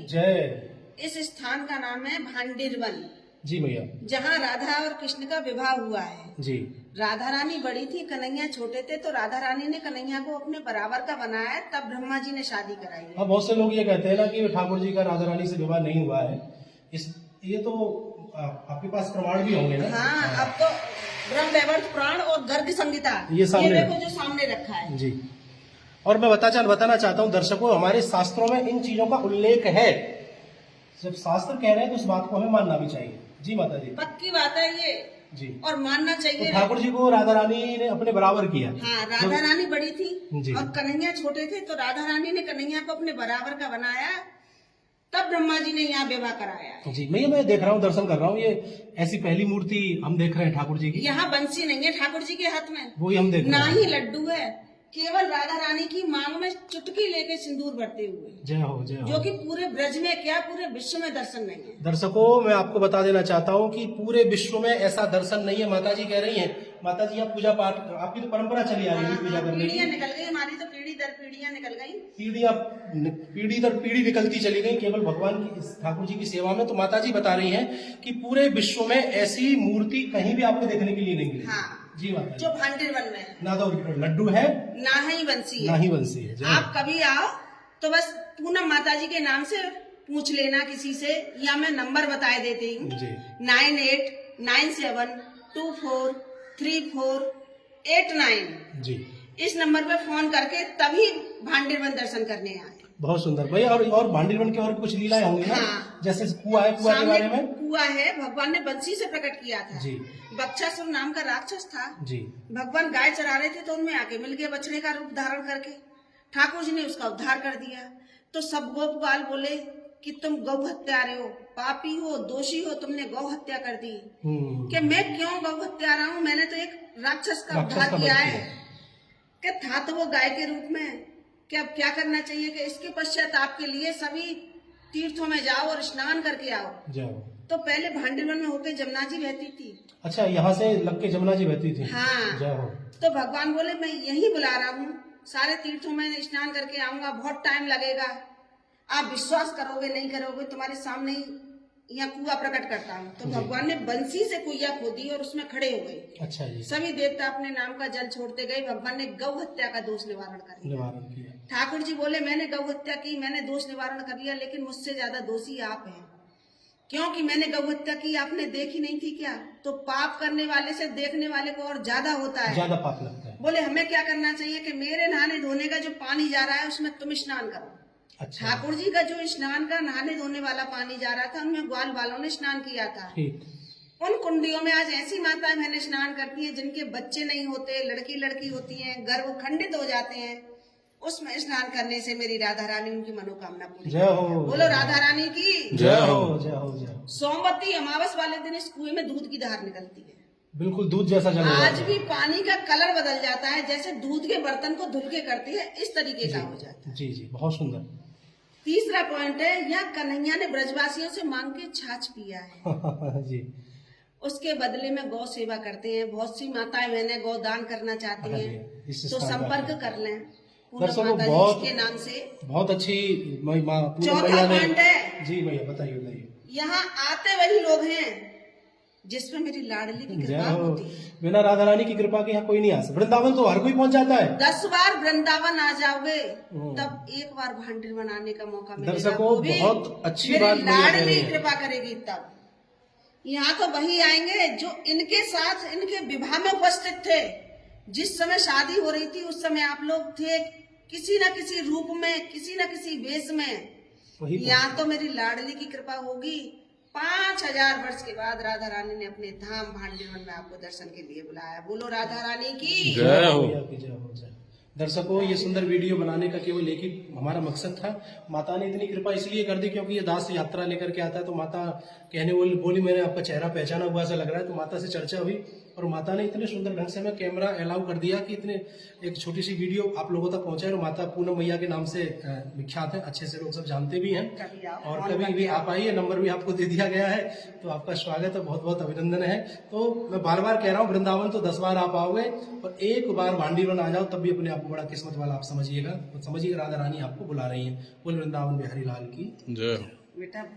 जय। इस स्थान का नाम है भांडिरवन। जी भैया। जहाँ राधा और कृष्ण का विवाह हुआ है। जी। राधा रानी बड़ी थी, कन्हैया छोटे थे, तो राधा रानी ने कन्हैया को अपने बराबर का बनाया, तब ब्रह्मा जी ने शादी कराई है। अब बहुत से लोग ये कहते हैं ना कि ठाकुर जी का राधा रानी से विवाह नहीं हुआ है। ये तो आपके पास प्रमाण भी होंगे ना? हाँ, अब तो ब्रह्म वैवर्त पुराण और गर्ग संहिता ये देखो जो सामने रखा है। जी। और मैं बताना चाहता हूँ दर्शकों, हमारे शास्त्रों में इन चीजों का उल्लेख है। जब शास्त्र कह रहे हैं तो इस बात को हमें मानना भी चाहिए। जी माता जी। पक्की बात है ये जी। और मानना चाहिए। तो ठाकुर जी को राधा रानी ने अपने बराबर किया। हाँ, राधा रानी बड़ी थी जी। और कन्हैया छोटे थे, तो राधा रानी ने कन्हैया को अपने बराबर का बनाया, तब ब्रह्मा जी ने यहाँ विवाह कराया। जी। मैं देख रहा हूँ, दर्शन कर रहा हूँ, ये ऐसी पहली मूर्ति हम देख रहे हैं ठाकुर जी की। यहाँ बंसी नहीं है ठाकुर जी के हाथ में, वही हम देख रहे ना हैं। ही लड्डू है, केवल राधा रानी की मांग में चुटकी लेके सिंदूर भरते हुए। जय हो जय हो। जो कि पूरे ब्रज में क्या पूरे विश्व में दर्शन नहीं है। दर्शकों, मैं आपको बता देना चाहता हूँ कि पूरे विश्व में ऐसा दर्शन नहीं है। माता जी कह रही हैं, माता जी आप पूजा पाठ, आपकी तो परंपरा चली आ रही है पूजा करने की। पीढ़ियां निकल गई हमारी, तो पीढ़ी दर पीढ़ियां निकल गई। पीढ़ी दर पीढ़ी निकलती चली गई केवल भगवान की, ठाकुर जी की सेवा में। तो माता जी बता रही हैं कि पूरे विश्व में ऐसी मूर्ति कहीं भी आपको देखने के लिए नहीं मिली। हाँ जी माता जी। जो भांडिरवन में है, ना तो लड्डू है ना ही बंसी है, ना ही बंसी है। आप कभी आओ तो बस पूनम माता जी के नाम से पूछ लेना किसी से, या मैं नंबर बताए देती हूँ 9897243489। जी। इस नंबर पे फोन करके तभी भांडिरवन दर्शन करने आए। बहुत सुंदर भैया। और भांडिरवन के और कुछ लीलाएं होंगी ना? हाँ। जैसे कुआ है, कुआ के बारे में? कुआ है, भगवान ने बंसी से प्रकट किया था। जी। बक्षासुर नाम का राक्षस था। जी। भगवान गाय चरा रहे थे तो उनमें आके मिल गया बछड़े का रूप धारण करके, ठाकुर जी ने उसका उद्धार कर दिया। तो सब गोपवाल बोले कि तुम गौ हत्यारे हो, पापी हो, दोषी हो, तुमने गौ हत्या कर दी। कि मैं क्यों गौ हत्यारा हूँ, मैंने तो एक राक्षस का उद्धार किया है। कि था तो वो गाय के रूप में। कि अब क्या करना चाहिए कि इसके पश्चात आपके लिए सभी तीर्थों में जाओ और स्नान करके आओ। जाओ। तो पहले भांडिरवन में होके जमुना जी बहती थी। अच्छा, यहाँ से लग के जमुना जी बहती थी? हाँ। जय हो। तो भगवान बोले मैं यही बुला रहा हूँ, सारे तीर्थों में स्नान करके आऊंगा, बहुत टाइम लगेगा, आप विश्वास करोगे नहीं करोगे, तुम्हारे सामने ही यहाँ कुआ प्रकट करता हूँ। तो भगवान ने बंसी से कुइया खोदी और उसमें खड़े हो गए। अच्छा जी। सभी देवता अपने नाम का जल छोड़ते गए। भगवान ने गौ हत्या का दोष निवारण किया। ठाकुर जी बोले मैंने गौ हत्या की, मैंने दोष निवारण कर लिया, लेकिन मुझसे ज्यादा दोषी आप हैं, क्योंकि मैंने गौ हत्या की, आपने देखी नहीं थी क्या? तो पाप करने वाले से देखने वाले को और ज्यादा होता है, ज्यादा पाप लगता है। बोले हमें क्या करना चाहिए कि मेरे नहाने धोने का जो पानी जा रहा है उसमें तुम स्नान करो। अच्छा। ठाकुर जी का जो स्नान का नहाने धोने वाला पानी जा रहा था, उनमें ग्वाल वालों ने स्नान किया था। उन कुंडियों में आज ऐसी माताएं मैंने स्नान करती हैं जिनके बच्चे नहीं होते, लड़की होती हैं, गर्भ खंडित हो जाते हैं। उसमें स्नान करने से मेरी राधा रानी उनकी मनोकामना पूरी। जय हो। बोलो राधा रानी की जय हो। जय हो जय हो। सोमवती अमावस वाले दिन इस कुएं में दूध की धार निकलती है। बिल्कुल दूध जैसा जल। आज भी पानी का कलर बदल जाता है, जैसे दूध के बर्तन को धुल के करती है, इस तरीके का हो जाता है। जी जी, बहुत सुंदर। तीसरा पॉइंट है, यहाँ कन्हैया ने ब्रजवासियों से मांग के छाछ पिया है। जी। उसके बदले में गौ सेवा करते हैं। बहुत सी माताएं मैंने गौ दान करना चाहती हैं, तो संपर्क कर लें दर्शकों। बहुत के नाम से बहुत अच्छी। चौथा पॉइंट है जी भैया, बताइए। यहाँ आते वही लोग हैं जिसमें मेरी लाडली की कृपा होती है। बिना राधा रानी की कृपा के यहाँ कोई नहीं आ सकता। वृंदावन तो हर कोई पहुंच जाता है। 10 बार वृंदावन आ जाओगे तब एक बार भांडिरवन आने का मौका मिलेगा। दर्शकों, बहुत अच्छी बात लाडली कृपा करेगी तब। यहाँ तो वही आएंगे जो इनके साथ इनके विवाह में उपस्थित थे। जिस समय शादी हो रही थी उस समय आप लोग थे किसी न किसी रूप में, किसी न किसी वेश में। यहाँ तो मेरी लाडली की कृपा होगी। 5000 वर्ष के बाद राधा रानी ने अपने धाम भांडिरवन में आपको दर्शन के लिए बुलाया। बोलो राधा रानी की जय हो। दर्शकों, ये सुंदर वीडियो बनाने का केवल एक ही हमारा मकसद था। माता ने इतनी कृपा इसलिए कर दी क्योंकि ये दास यात्रा लेकर के आता है। तो माता कहने बोली मैंने आपका चेहरा पहचाना हुआ सा लग रहा है। तो माता से चर्चा हुई और माता ने इतने सुंदर ढंग से हमें कैमरा अलाउ कर दिया कि इतने एक छोटी सी वीडियो आप लोगों तक पहुंचाए। और माता पूनम मैया के नाम से विख्यात है, अच्छे से लोग सब जानते भी हैं। कभी आओ, और कभी भी आप आइए, नंबर भी आपको दे दिया गया है। तो आपका स्वागत है, बहुत बहुत अभिनंदन है। तो मैं बार बार कह रहा हूँ, वृंदावन तो 10 बार आप आओगे, और एक बार भांडीवन आ जाओ तब भी अपने आप को बड़ा किस्मत वाला आप समझिएगा। तो समझिए राधा रानी आपको बुला रही है। बोल वृंदावन बिहारी लाल की जय हो।